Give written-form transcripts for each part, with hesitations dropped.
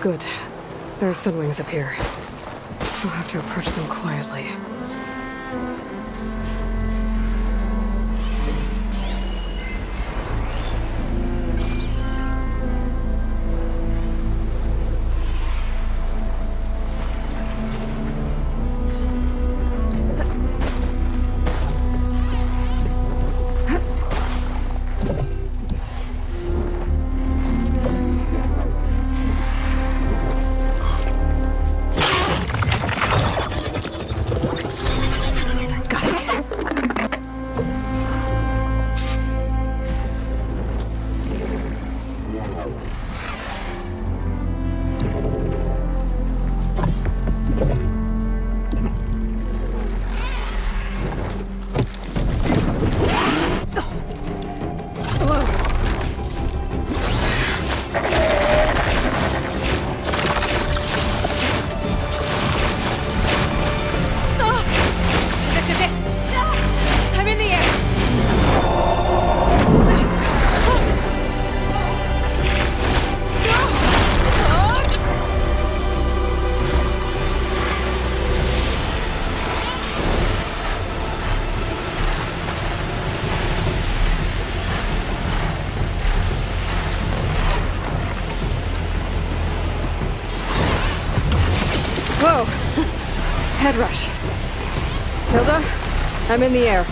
Good. There are sunwings up here. We'll have to approach them quietly. Whoa! Head rush. Tilda, I'm in the air.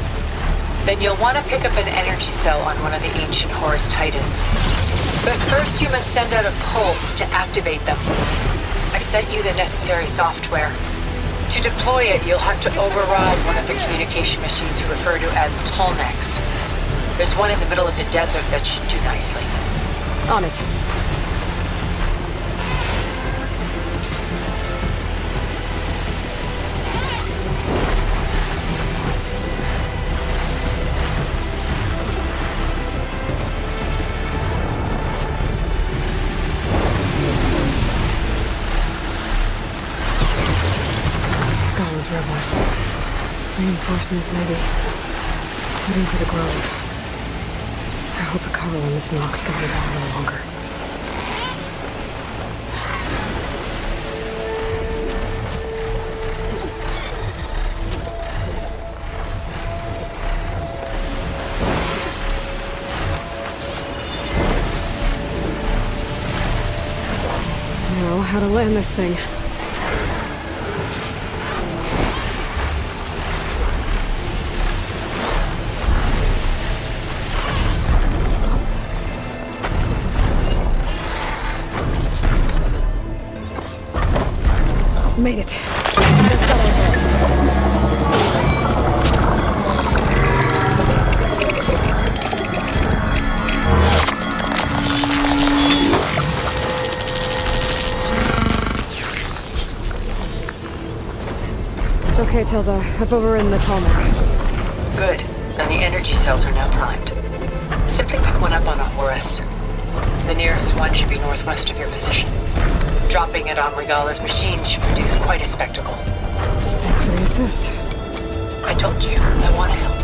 Then you'll want to pick up an energy cell on one of the ancient Horus Titans. But first you must send out a pulse to activate them. I've sent you the necessary software. To deploy it, you'll have to override one of the communication machines you refer to as Tolnecs. There's one in the middle of the desert that should do nicely. On it. Those rebels. Reinforcements, maybe. Heading for the grove. I hope the cover on this knock can hold out a little longer. Know how to land this thing. Made it. Okay, Tilda. Up over in the Talmud. Good. And the energy cells are now primed. Simply pick one up on a Horus. The nearest one should be northwest of your position. Dropping it on Regala's machine should produce quite a spectacle. Thanks for the assist. I told you, I want to help.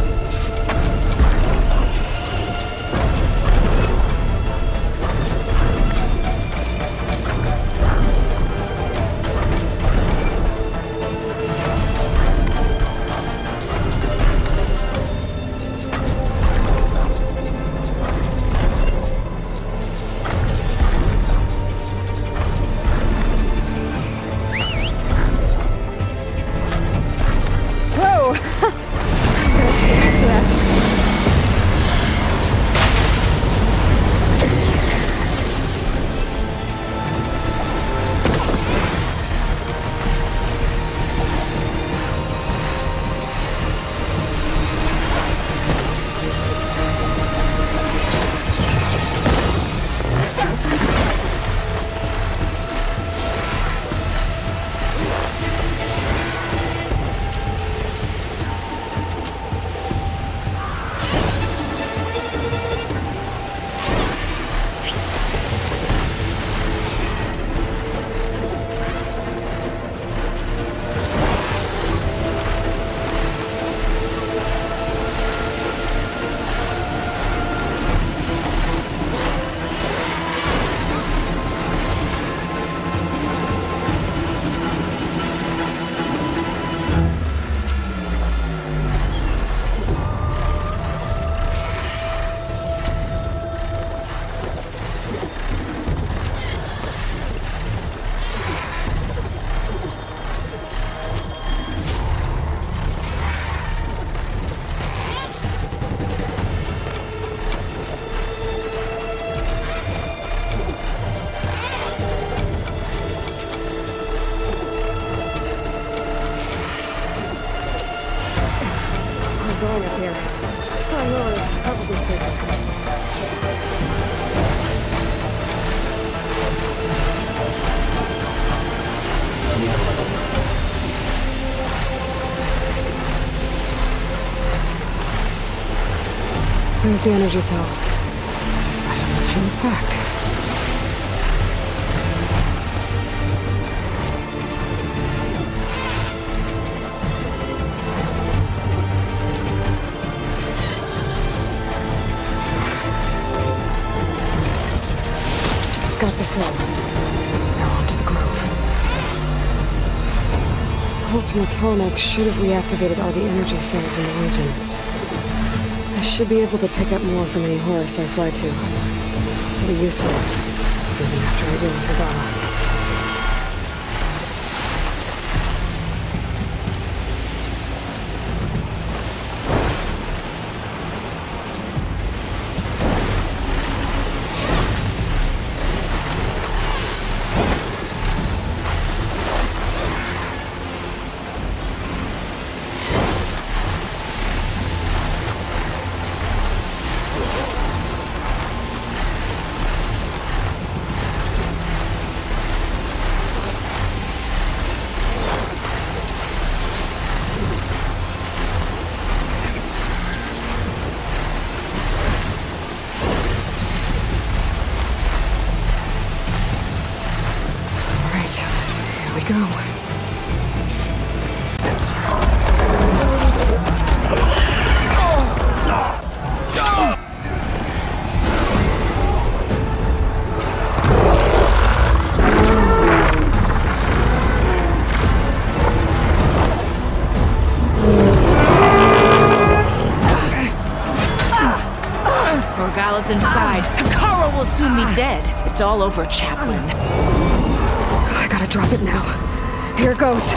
Whoa! going up here. Oh, no, it's probably safer. There's the energy cell. I don't know, time is back. Got the cell. Now onto the grove. Pulse from the tarmac should have reactivated all the energy cells in the region. I should be able to pick up more from any Horus I fly to. It'll be useful, even after I deal with Regala. Here we go. Regala's inside. Kara will soon be dead. It's all over, Chaplain. I gotta drop it now. Here it goes.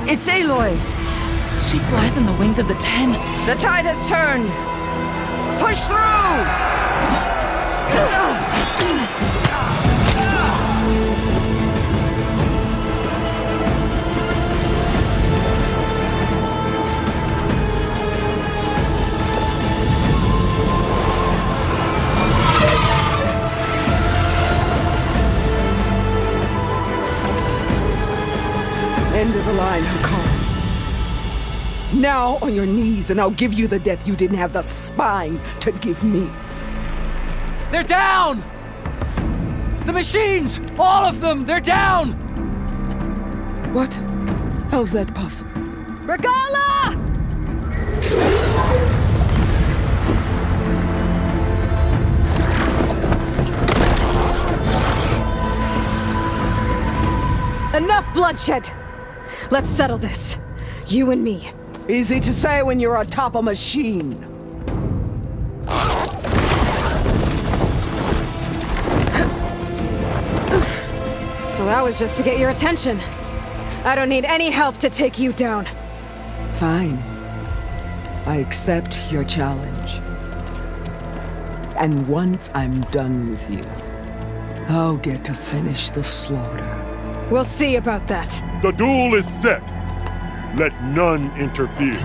It's Aloy! She flies on the wings of the Ten. The tide has turned! Push through! End of the line, Hakar. Now on your knees, and I'll give you the death you didn't have the spine to give me. They're down! The machines! All of them! They're down! What? How's that possible? Regala! Enough bloodshed! Let's settle this. You and me. Easy to say when you're atop a machine. Well, that was just to get your attention. I don't need any help to take you down. Fine. I accept your challenge. And once I'm done with you, I'll get to finish the slaughter. We'll see about that. The duel is set. Let none interfere.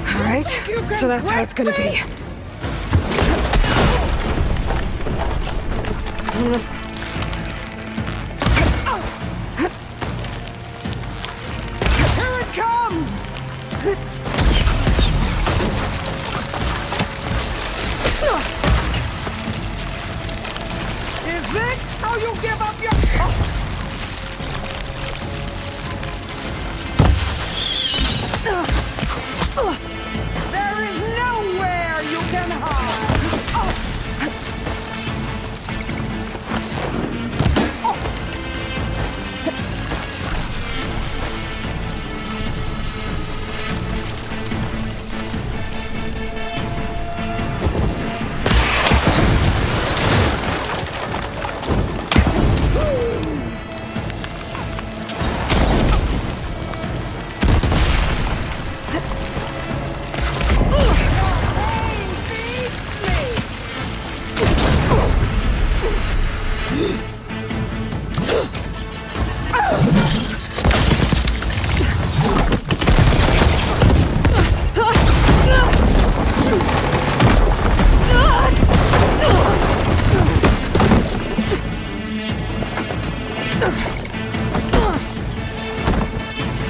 All right, so that's how it's gonna be. Here it comes! Is this how you give up your... There is nowhere you can hide!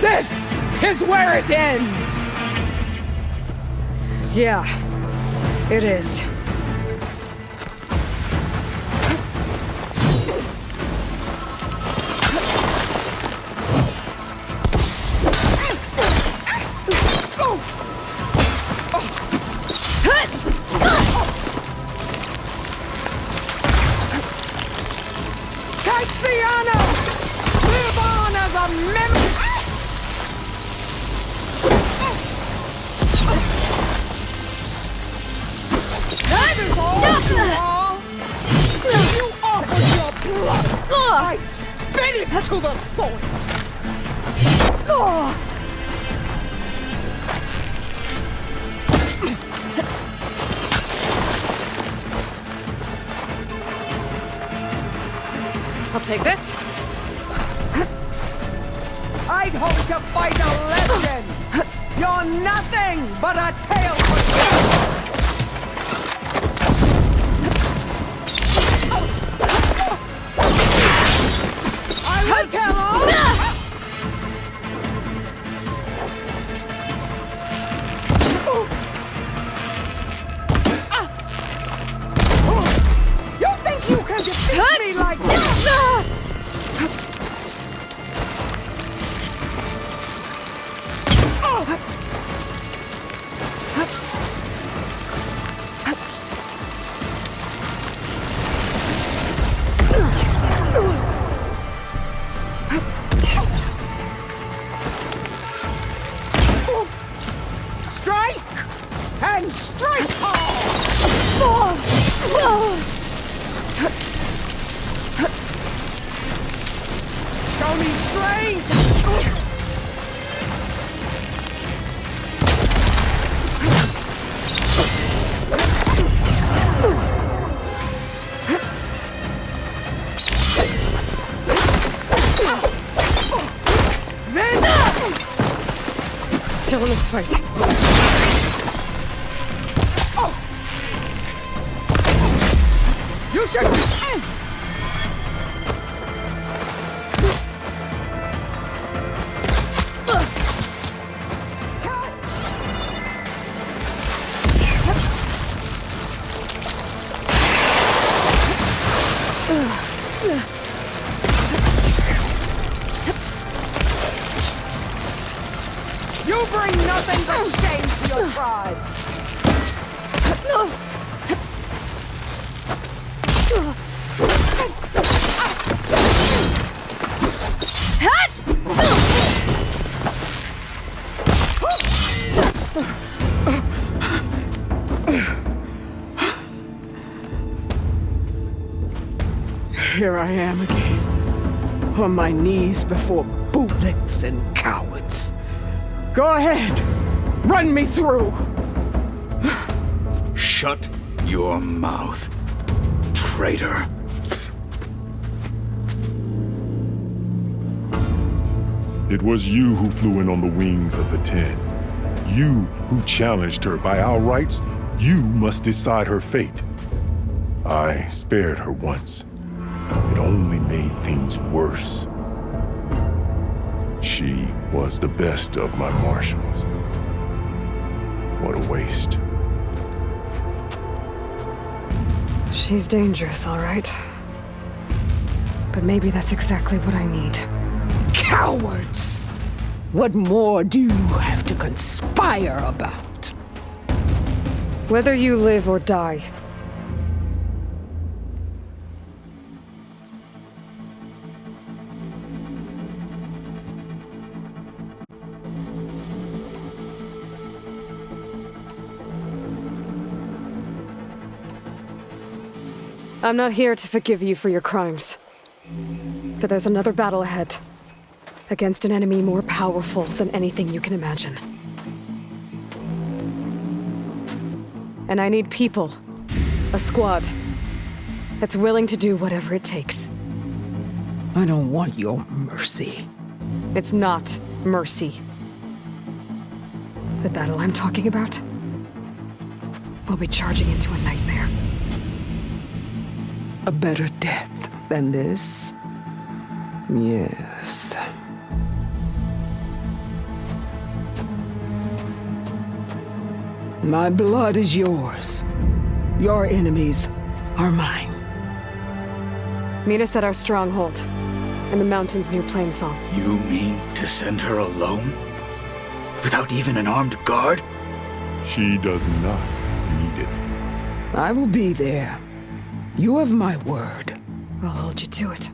This is where it ends! Yeah, it is. Take the honor! Live on as a memory! That is all you are! You offered your blood! I spit it to the soil! I'll take this. I'd hope to fight a legend! You're nothing but a tale for I will tell all! You think you can defeat me like this? Strike! And strike hard! Show me strength! Still in this fight. You should... You bring nothing but shame to your tribe! here I am again. On my knees before bootlicks and cowards. Go ahead. Run me through. Shut your mouth, traitor. It was you who flew in on the wings of the 10. You who challenged her. By our rights, you must decide her fate. I spared her once. It only made things worse. She was the best of my marshals. What a waste. She's dangerous, all right. But maybe that's exactly what I need. Cowards! What more do you have to conspire about? Whether you live or die. I'm not here to forgive you for your crimes. But there's another battle ahead. Against an enemy more powerful than anything you can imagine. And I need people. A squad. That's willing to do whatever it takes. I don't want your mercy. It's not mercy. The battle I'm talking about will be charging into a nightmare. A better death than this? Yes. My blood is yours. Your enemies are mine. Meet us at our stronghold, in the mountains near Plainsong. You mean to send her alone? Without even an armed guard? She does not need it. I will be there. You have my word. I'll hold you to it.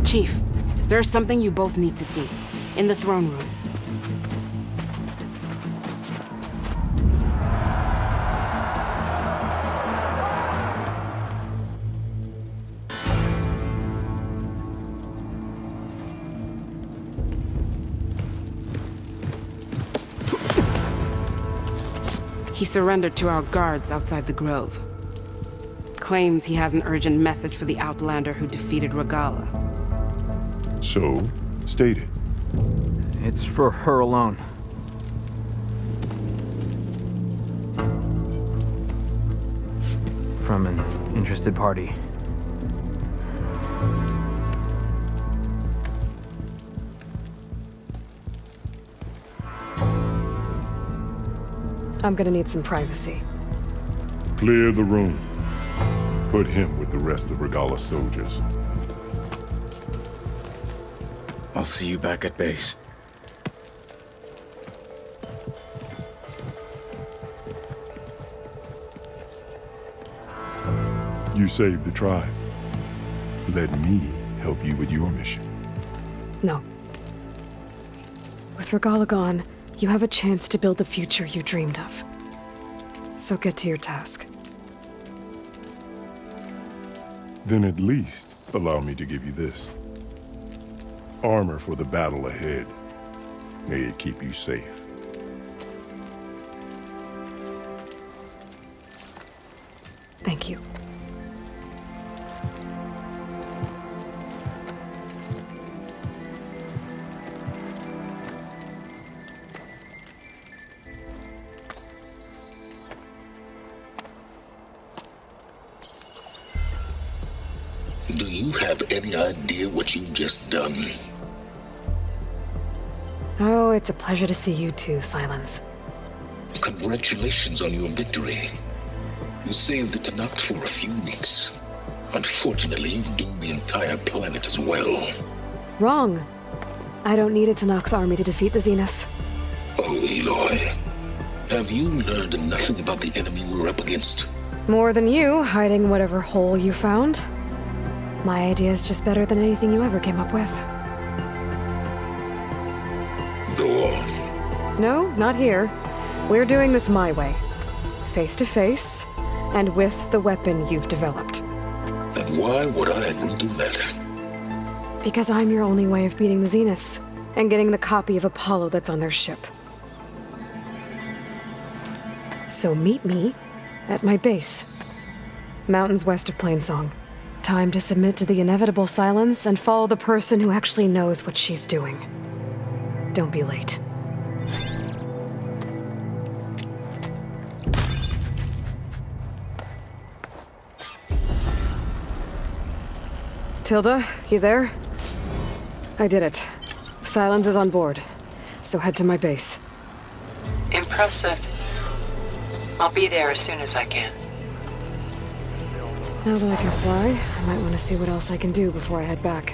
Chief, there's something you both need to see. In the throne room. He surrendered to our guards outside the grove. Claims he has an urgent message for the Outlander who defeated Regala. So, state it. It's for her alone. From an interested party. I'm gonna need some privacy. Clear the room. Put him with the rest of Regala's soldiers. I'll see you back at base. You saved the tribe. Let me help you with your mission. No. With Regala gone, you have a chance to build the future you dreamed of. So get to your task. Then at least allow me to give you this. Armor for the battle ahead. May it keep you safe. Thank you. Do you have any idea what you've just done? Oh, it's a pleasure to see you too, Silence. Congratulations on your victory. You saved the Tanakh for a few weeks. Unfortunately, you've doomed the entire planet as well. Wrong. I don't need a Tanakh army to defeat the Zeniths. Oh, Eloy. Have you learned nothing about the enemy we're up against? More than you, hiding whatever hole you found. My idea is just better than anything you ever came up with. Go on. No, not here. We're doing this my way. face to face, and with the weapon you've developed. And why would I agree to that? Because I'm your only way of beating the Zeniths, and getting the copy of Apollo that's on their ship. So meet me at my base. Mountains west of Plainsong. Time to submit to the inevitable silence and follow the person who actually knows what she's doing. Don't be late. Tilda, you there? I did it. Silence is on board, so head to my base. Impressive. I'll be there as soon as I can. Now that I can fly, I might want to see what else I can do before I head back.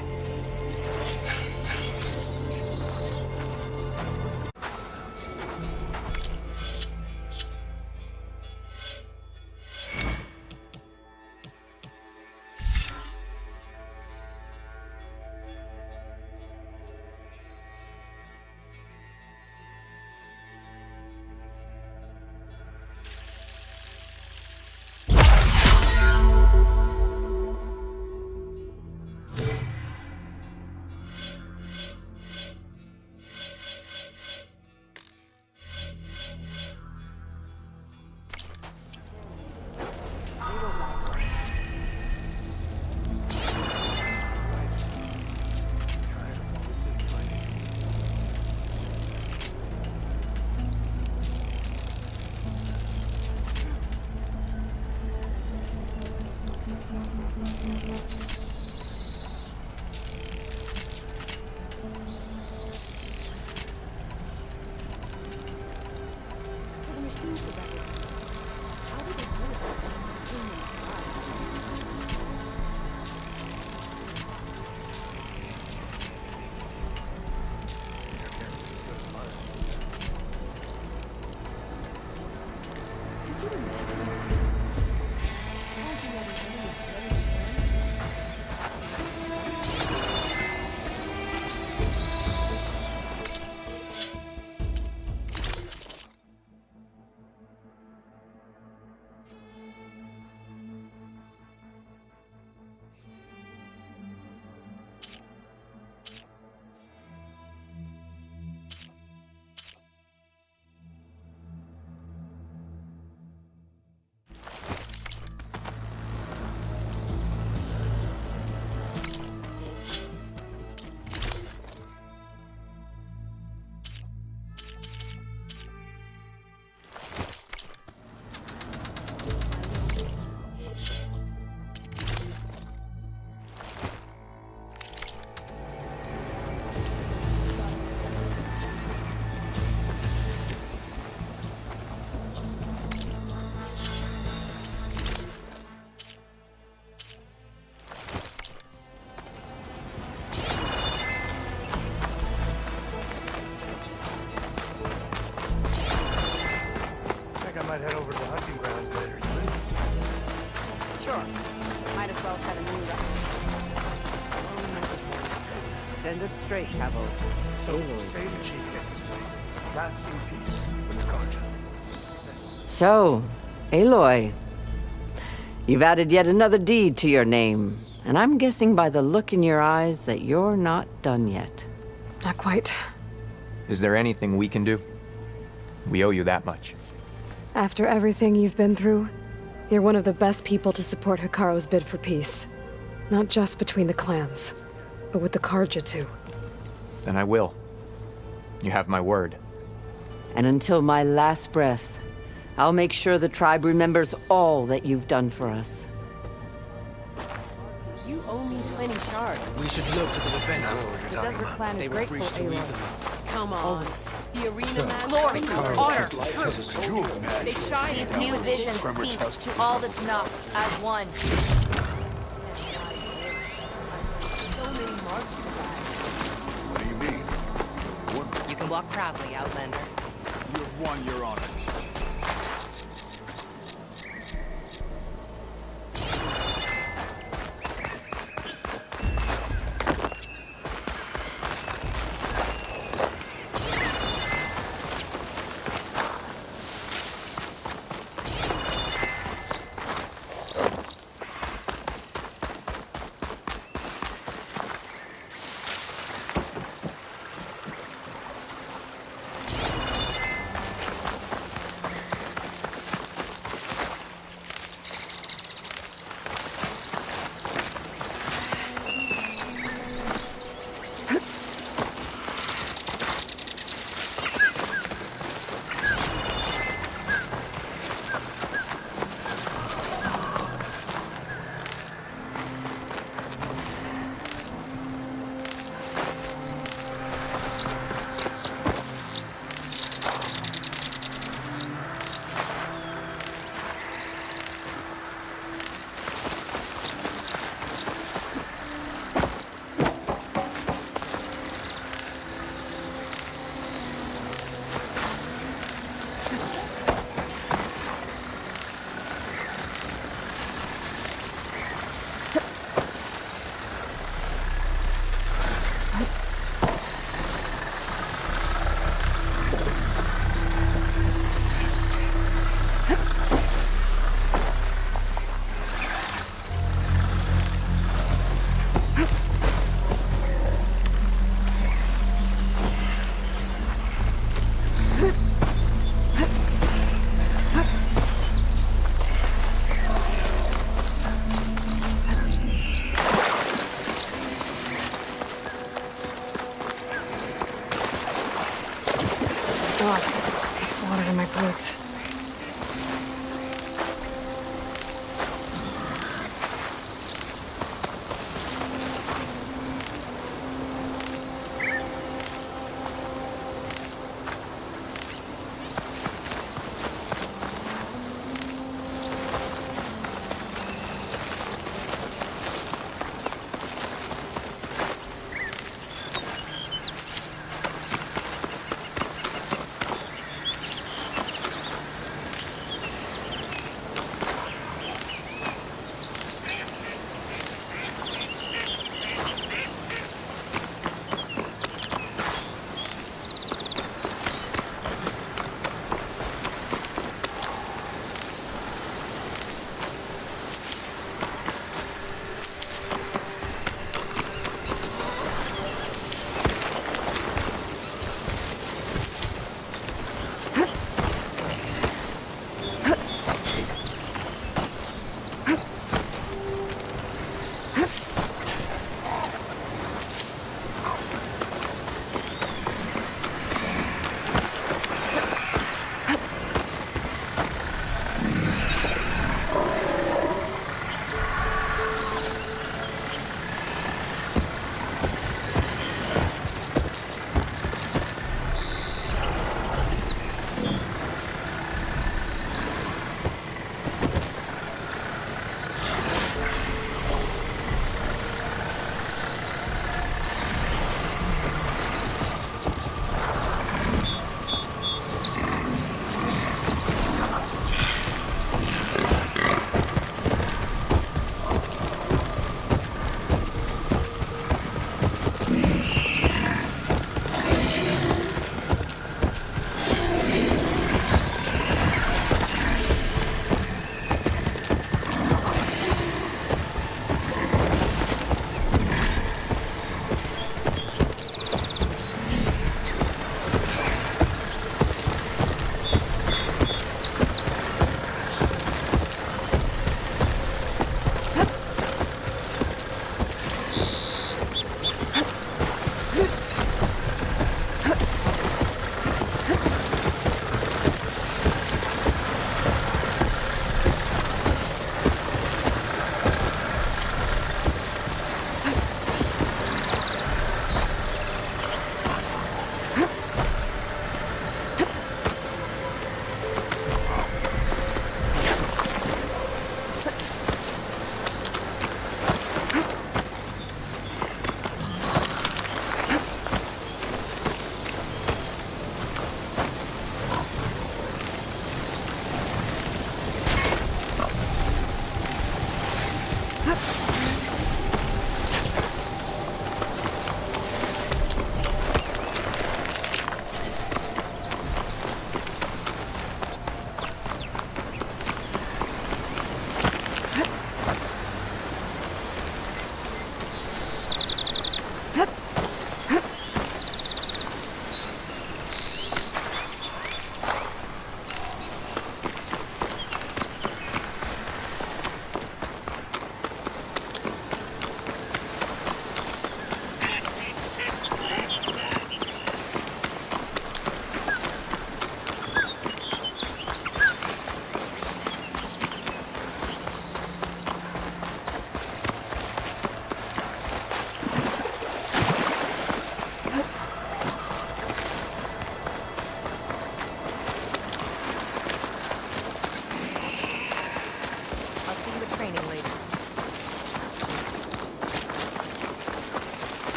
Might head over to the hunting grounds later. Sure. Might as well set a new record. Send it straight, Cabo. So, say the chief gets his way. Lasting peace with the Carja. So, Aloy, you've added yet another deed to your name, and I'm guessing by the look in your eyes that you're not done yet. Not quite. Is there anything we can do? We owe you that much. After everything you've been through, you're one of the best people to support Hikaru's bid for peace. Not just between the clans, but with the Carja too. Then I will. You have my word. And until my last breath, I'll make sure the tribe remembers all that you've done for us. You owe me 20 shards. We should look to the defenses. The desert clan is They were grateful, breached too Aloy. easily. Come on. The arena man. Glory, honor, truth. They shine. These new visions speak to all that's not as one. What do you mean? You can walk proudly, Outlander. You've won your honor. hot. Water to my boots.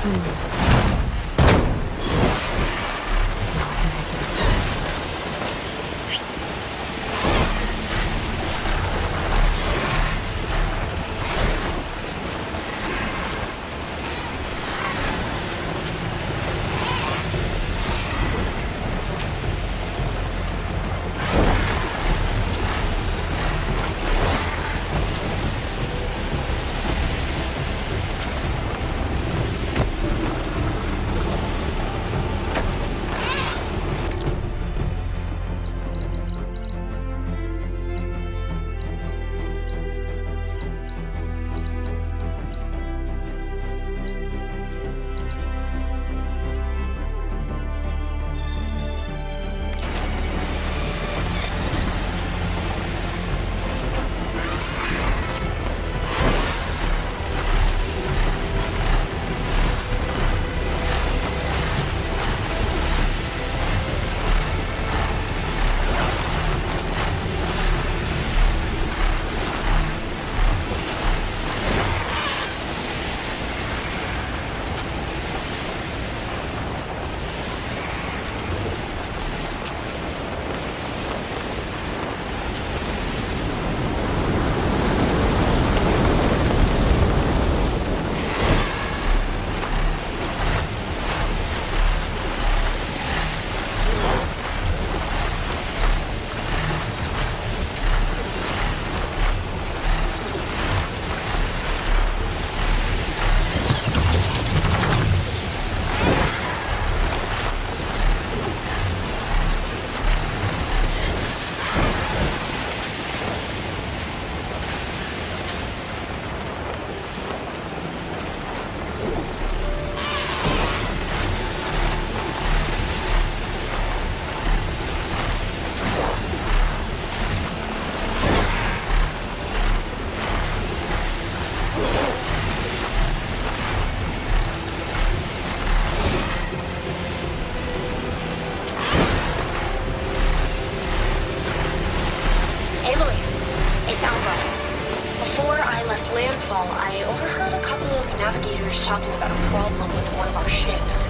Some navigators talking about a problem with one of our ships.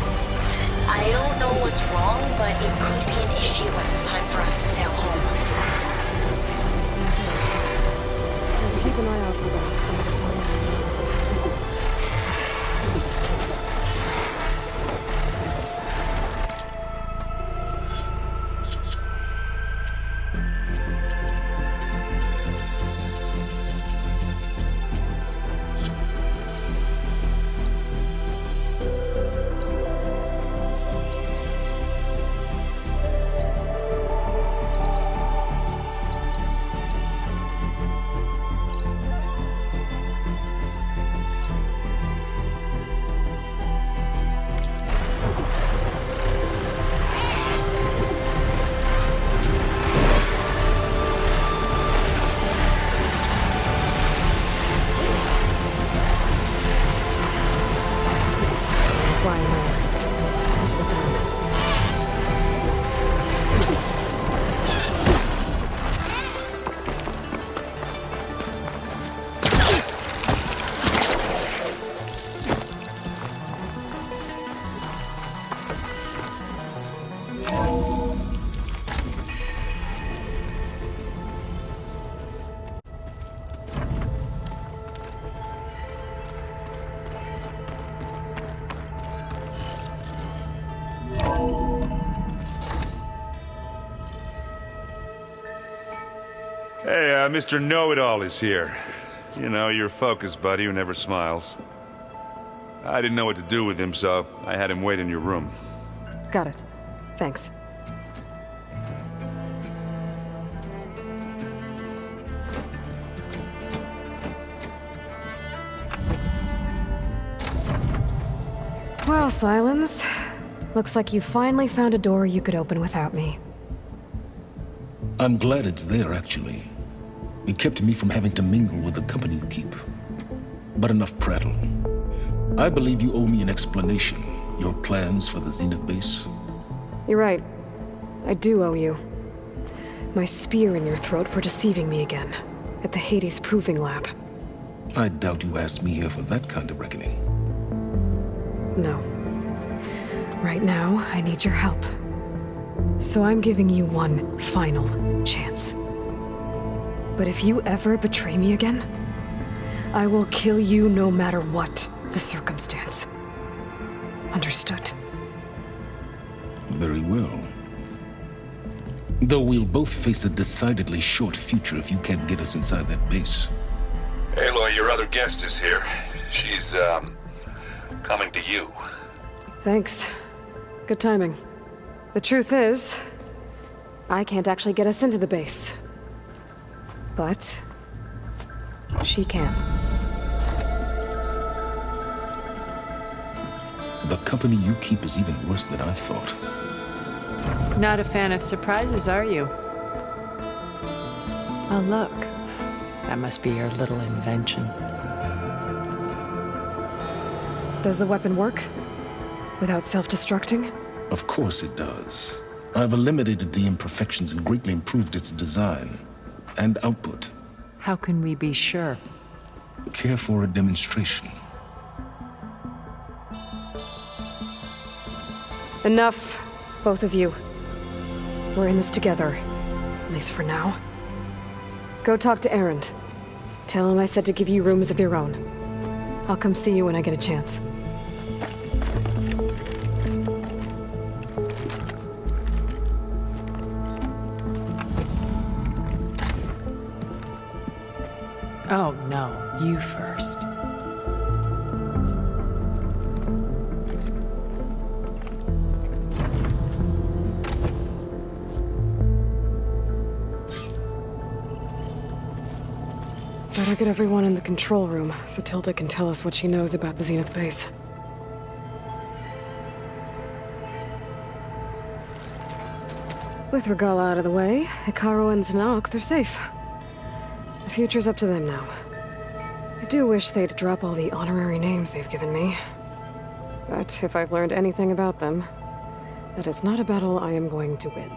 I don't know what's wrong, but it could be an issue when it's time for us to sail home. Keep an eye out for that. Hey, Mr. Know-It-All is here. You know, your focus buddy who never smiles. I didn't know what to do with him, so I had him wait in your room. Got it. Thanks. Well, Silence. Looks like you finally found a door you could open without me. I'm glad it's there, actually. It kept me from having to mingle with the company you keep. But enough prattle. I believe you owe me an explanation. Your plans for the Zenith base? You're right. I do owe you. My spear in your throat for deceiving me again. At the Hades Proving Lab. I doubt you asked me here for that kind of reckoning. No. Right now, I need your help. So I'm giving you one final chance. But if you ever betray me again, I will kill you no matter what the circumstance. Understood? Very well. Though we'll both face a decidedly short future if you can't get us inside that base. Aloy, your other guest is here. She's, coming to you. Thanks. Good timing. The truth is, I can't actually get us into the base. But she can. The company you keep is even worse than I thought. Not a fan of surprises, are you? Oh, look. That must be your little invention. Does the weapon work? Without self-destructing? Of course it does. I've eliminated the imperfections and greatly improved its design and output. How can we be sure? Care for a demonstration? Enough, both of you. We're in this together, at least for now. Go talk to Erend. Tell him I said to give you rooms of your own. I'll come see you when I get a chance. Oh, no. You first. Better get everyone in the control room so Tilda can tell us what she knows about the Zenith base. With Regala out of the way, Hikaru and Tanakh, they're safe. The future's up to them now. I do wish they'd drop all the honorary names they've given me. But if I've learned anything about them, that is not a battle I am going to win.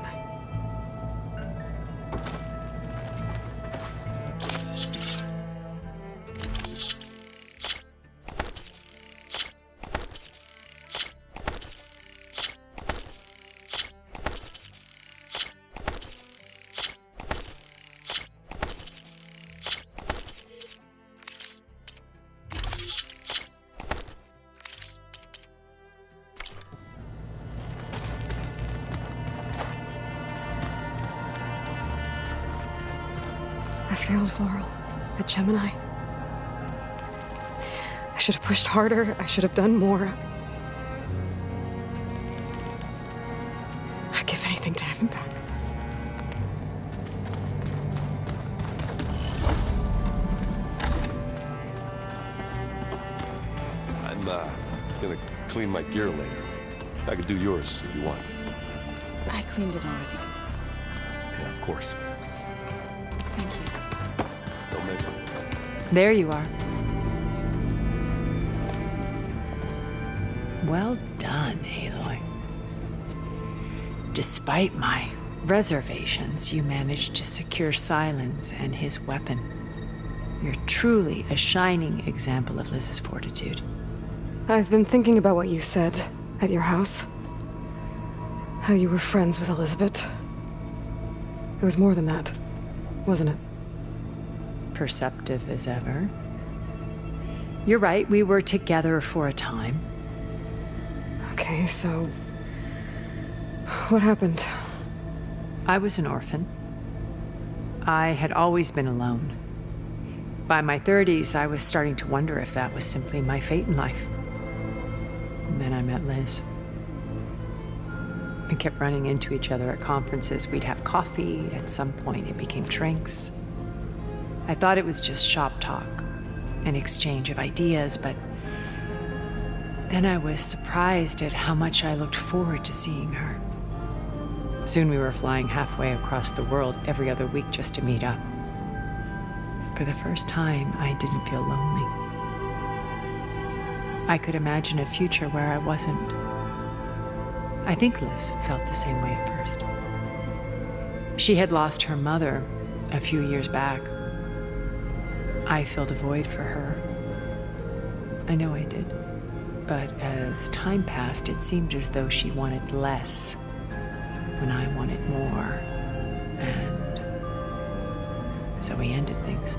failed, Laurel. At Gemini. I should have pushed harder. I should have done more. I'd give anything to have him back. I'm gonna clean my gear later. I could do yours if you want. I cleaned it already. Yeah, of course. Thank you. Don't make it. There you are. Well done, Aloy. Despite my reservations, you managed to secure Silence and his weapon. You're truly a shining example of Liz's fortitude. I've been thinking about what you said at your house. How you were friends with Elizabeth. It was more than that, wasn't it? Perceptive as ever. You're right, we were together for a time. Okay, so... what happened? I was an orphan. I had always been alone. By my 30s, I was starting to wonder if that was simply my fate in life. And then I met Liz. We kept running into each other at conferences. We'd have coffee. At some point, it became drinks. I thought it was just shop talk, an exchange of ideas, but then I was surprised at how much I looked forward to seeing her. Soon we were flying halfway across the world every other week just to meet up. For the first time, I didn't feel lonely. I could imagine a future where I wasn't. I think Liz felt the same way at first. She had lost her mother a few years back. I filled a void for her. I know I did. But as time passed, it seemed as though she wanted less when I wanted more. And so we ended things.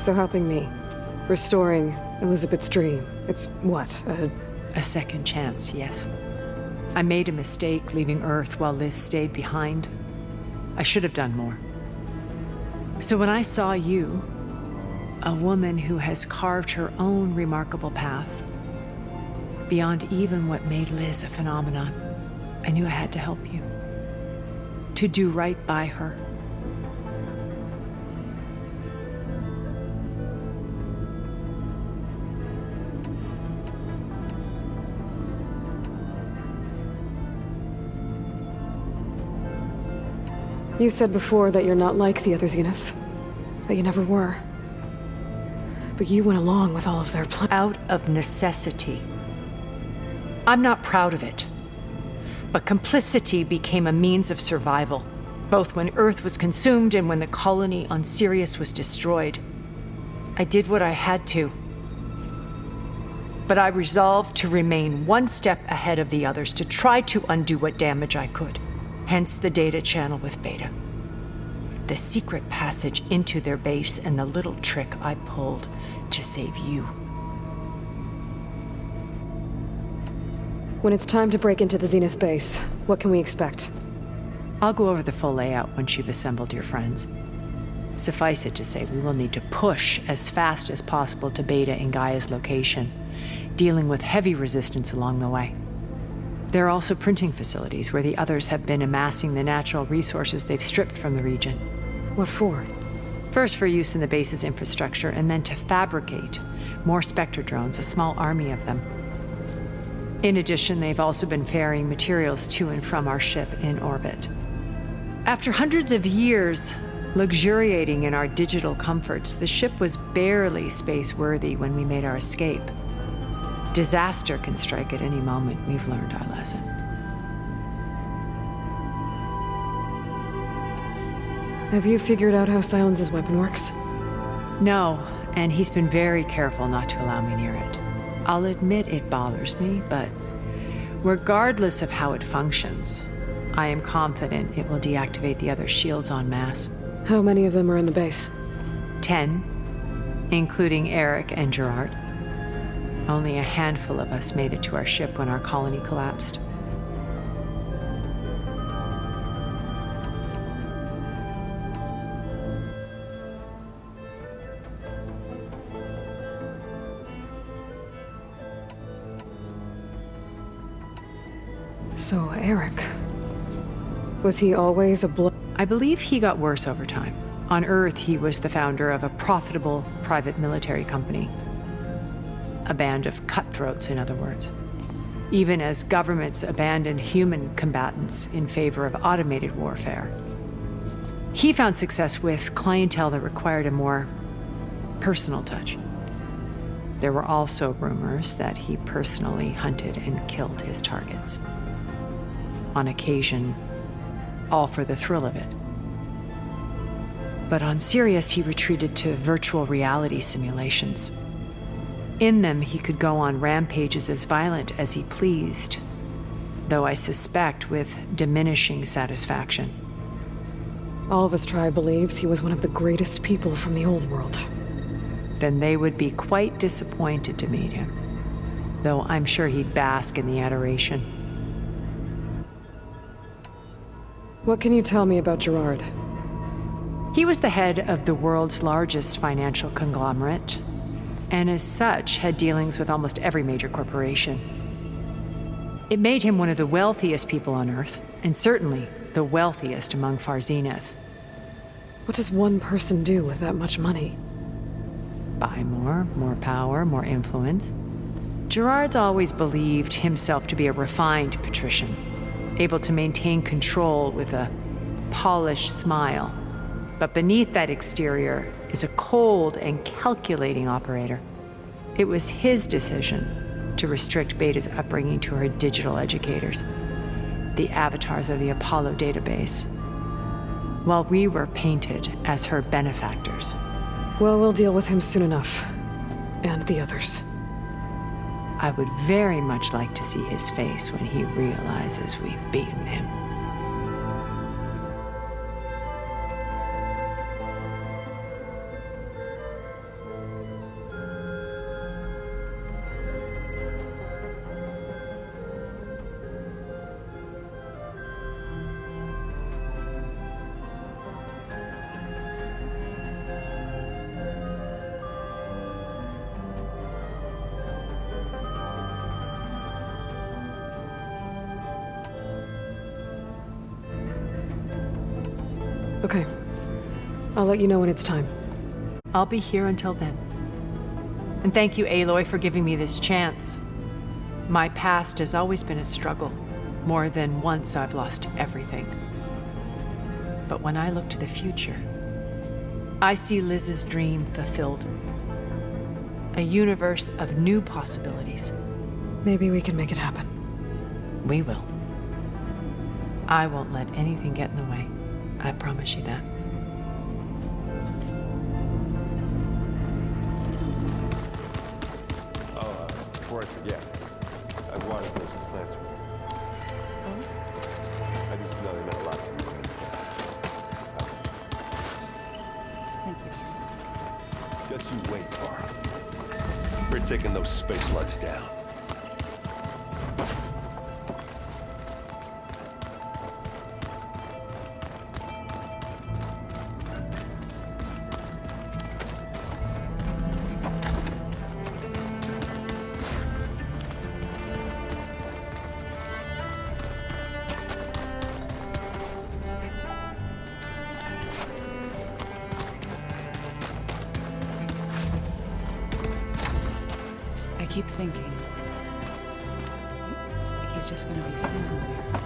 So helping me, restoring Elizabeth's dream, it's what, a second chance, yes. I made a mistake leaving Earth while Liz stayed behind. I should have done more. So when I saw you, a woman who has carved her own remarkable path, beyond even what made Liz a phenomenon, I knew I had to help you. To do right by her. You said before that you're not like the other Zeniths. That you never were. But you went along with all of their plans. Out of necessity. I'm not proud of it. But complicity became a means of survival, both when Earth was consumed and when the colony on Sirius was destroyed. I did what I had to. But I resolved to remain one step ahead of the others, to try to undo what damage I could. Hence the data channel with Beta. The secret passage into their base and the little trick I pulled to save you. When it's time to break into the Zenith base, what can we expect? I'll go over the full layout once you've assembled your friends. Suffice it to say, we will need to push as fast as possible to Beta and Gaia's location, dealing with heavy resistance along the way. There are also printing facilities where the others have been amassing the natural resources they've stripped from the region. What for? First for use in the base's infrastructure, and then to fabricate more Spectre drones, a small army of them. In addition, they've also been ferrying materials to and from our ship in orbit. After hundreds of years luxuriating in our digital comforts, the ship was barely space-worthy when we made our escape. Disaster can strike at any moment. We've learned our lesson. Have you figured out how Silence's weapon works? No, and he's been very careful not to allow me near it. I'll admit it bothers me, but regardless of how it functions, I am confident it will deactivate the other shields en masse. How many of them are in the base? 10, including Eric and Gerard. Only a handful of us made it to our ship when our colony collapsed. So, Eric... was he always a I believe he got worse over time. On Earth, he was the founder of a profitable private military company. A band of cutthroats, in other words. Even as governments abandoned human combatants in favor of automated warfare. He found success with clientele that required a more personal touch. There were also rumors that he personally hunted and killed his targets. On occasion, all for the thrill of it. But on Sirius, he retreated to virtual reality simulations. In them, he could go on rampages as violent as he pleased, though I suspect with diminishing satisfaction. All of his tribe believes he was one of the greatest people from the old world. Then they would be quite disappointed to meet him, though I'm sure he'd bask in the adoration. What can you tell me about Gerard? He was the head of the world's largest financial conglomerate, and as such had dealings with almost every major corporation. It made him one of the wealthiest people on Earth, and certainly the wealthiest among Far Zenith. What does one person do with that much money? Buy more power, more influence. Gerard's always believed himself to be a refined patrician, able to maintain control with a polished smile. But beneath that exterior is a cold and calculating operator. It was his decision to restrict Beta's upbringing to her digital educators, the avatars of the Apollo database, while we were painted as her benefactors. Well, we'll deal with him soon enough. And the others. I would very much like to see his face when he realizes we've beaten him. Okay. I'll let you know when it's time. I'll be here until then. And thank you, Aloy, for giving me this chance. My past has always been a struggle. More than once I've lost everything. But when I look to the future, I see Liz's dream fulfilled. A universe of new possibilities. Maybe we can make it happen. We will. I won't let anything get in the way. I promise you that. Oh, before I forget, I wanted those plants with you. I just know they meant a lot to you. Thank you. Just you wait, Bar. We're taking those space slugs down. I keep thinking he's just gonna be standing there.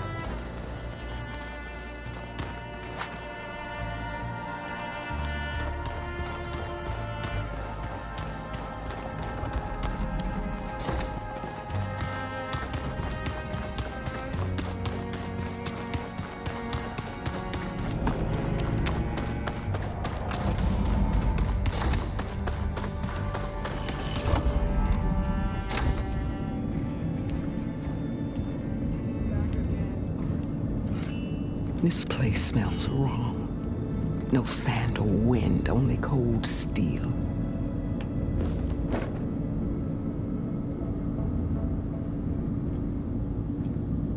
This place smells wrong. No sand or wind, only cold steel.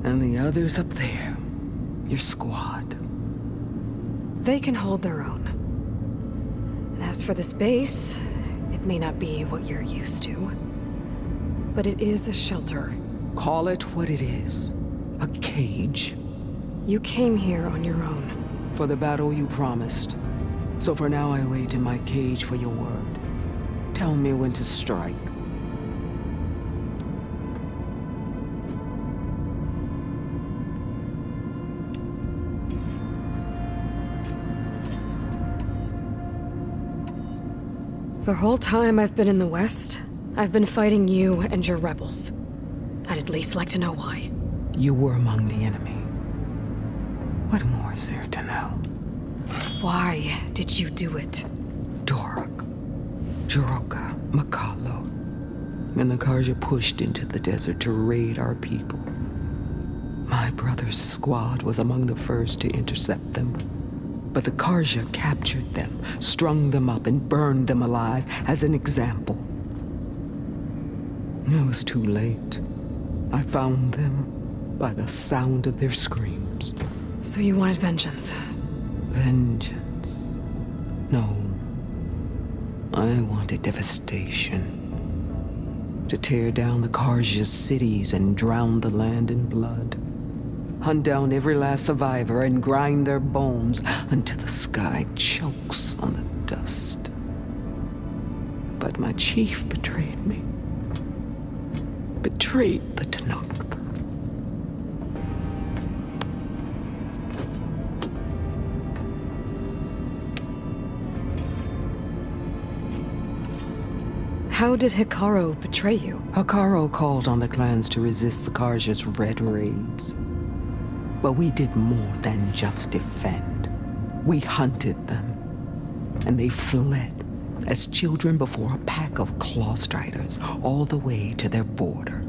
And the others up there, your squad. They can hold their own. And as for this base, it may not be what you're used to. But it is a shelter. Call it what it is. A cage. You came here on your own. For the battle you promised. So for now I wait in my cage for your word. Tell me when to strike. The whole time I've been in the West, I've been fighting you and your rebels. I'd at least like to know why. You were among the enemy. What more is there to know? Why did you do it? Dorak, Jiroka, Makalo, and the Karja pushed into the desert to raid our people. My brother's squad was among the first to intercept them. But the Karja captured them, strung them up, and burned them alive as an example. It was too late. I found them by the sound of their screams. So you wanted vengeance? Vengeance? No. I wanted devastation. To tear down the Karja's cities and drown the land in blood. Hunt down every last survivor and grind their bones until the sky chokes on the dust. But my chief betrayed me. Betrayed the Tanakh. How did Hikaru betray you? Hikaru called on the clans to resist the Karja's red raids. But we did more than just defend. We hunted them. And they fled, as children before a pack of claw striders, all the way to their border.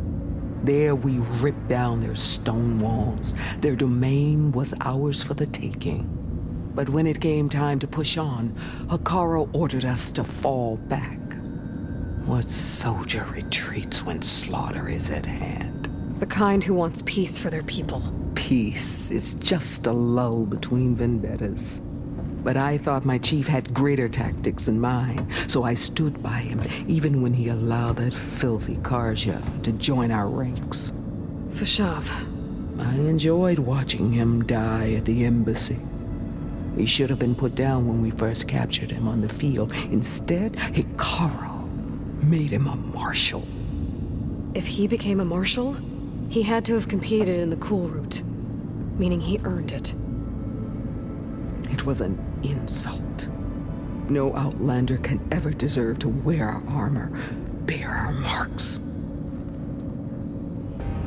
There we ripped down their stone walls. Their domain was ours for the taking. But when it came time to push on, Hikaru ordered us to fall back. What soldier retreats when slaughter is at hand? The kind who wants peace for their people. Peace is just a lull between vendettas. But I thought my chief had greater tactics in mind, so I stood by him, even when he allowed that filthy Karja to join our ranks. Fashav. I enjoyed watching him die at the embassy. He should have been put down when we first captured him on the field. Instead, Hikaru made him a marshal. If he became a marshal, he had to have competed in the cool route, meaning he earned it. It was an insult. No Outlander can ever deserve to wear our armor, bear our marks.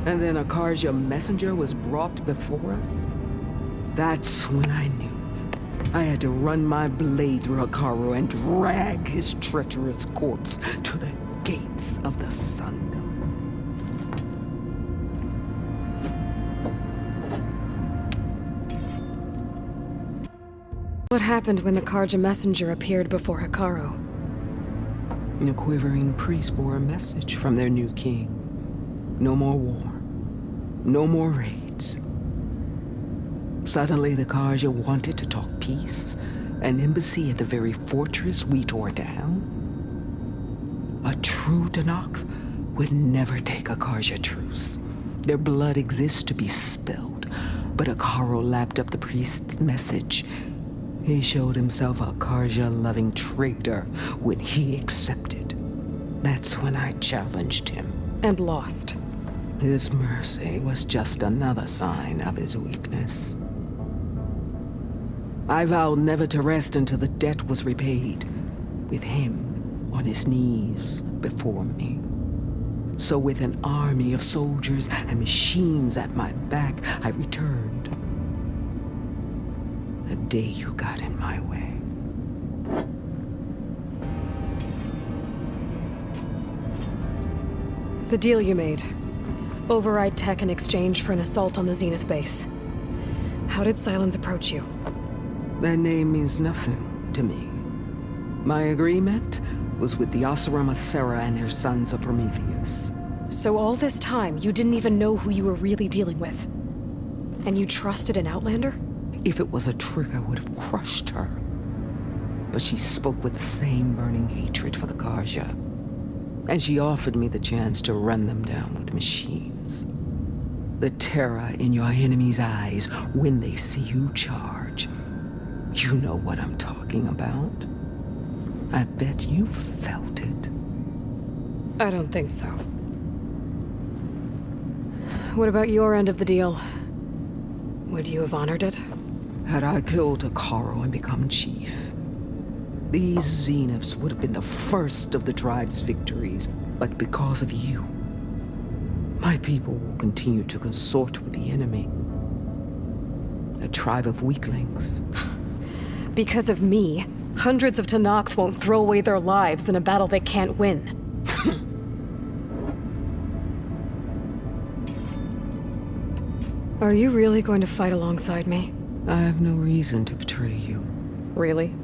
And then a Karja messenger was brought before us? That's when I knew. I had to run my blade through Hikaru and drag his treacherous corpse to the gates of the Sundom. What happened when the Karja messenger appeared before Hikaru? The quivering priests bore a message from their new king. No more war. No more raids. Suddenly the Karja wanted to talk peace. An embassy at the very fortress we tore down. A true Tanakh would never take a Karja truce. Their blood exists to be spilled. But Hikaru lapped up the priest's message. He showed himself a Karja-loving traitor when he accepted. That's when I challenged him. And lost. His mercy was just another sign of his weakness. I vowed never to rest until the debt was repaid, with him on his knees before me. So with an army of soldiers and machines at my back, I returned. The day you got in my way. The deal you made. Override tech in exchange for an assault on the Zenith base. How did Silence approach you? That name means nothing to me. My agreement was with the Osirama Sera and her sons of Prometheus. So all this time, you didn't even know who you were really dealing with? And you trusted an Outlander? If it was a trick, I would have crushed her. But she spoke with the same burning hatred for the Karja. And she offered me the chance to run them down with machines. The terror in your enemy's eyes when they see you charge. You know what I'm talking about. I bet you felt it. I don't think so. What about your end of the deal? Would you have honored it? Had I killed Akaro and become chief, these Zeniths would have been the first of the tribe's victories. But because of you, my people will continue to consort with the enemy. A tribe of weaklings. Because of me, hundreds of Tenakth won't throw away their lives in a battle they can't win. Are you really going to fight alongside me? I have no reason to betray you. Really?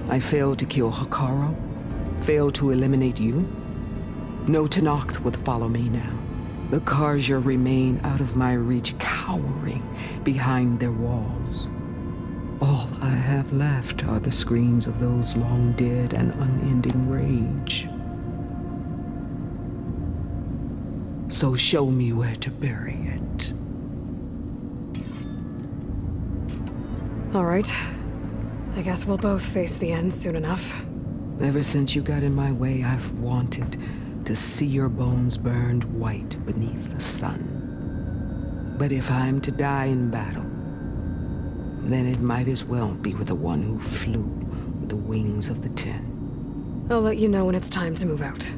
I failed to kill Hakaro, failed to eliminate you. No Tenakth would follow me now. The Karja remain out of my reach, cowering behind their walls. All I have left are the screams of those long dead and unending rage. So show me where to bury it. All right. I guess we'll both face the end soon enough. Ever since you got in my way, I've wanted to see your bones burned white beneath the sun. But if I'm to die in battle, then it might as well be with the one who flew with the wings of the Ten. I'll let you know when it's time to move out.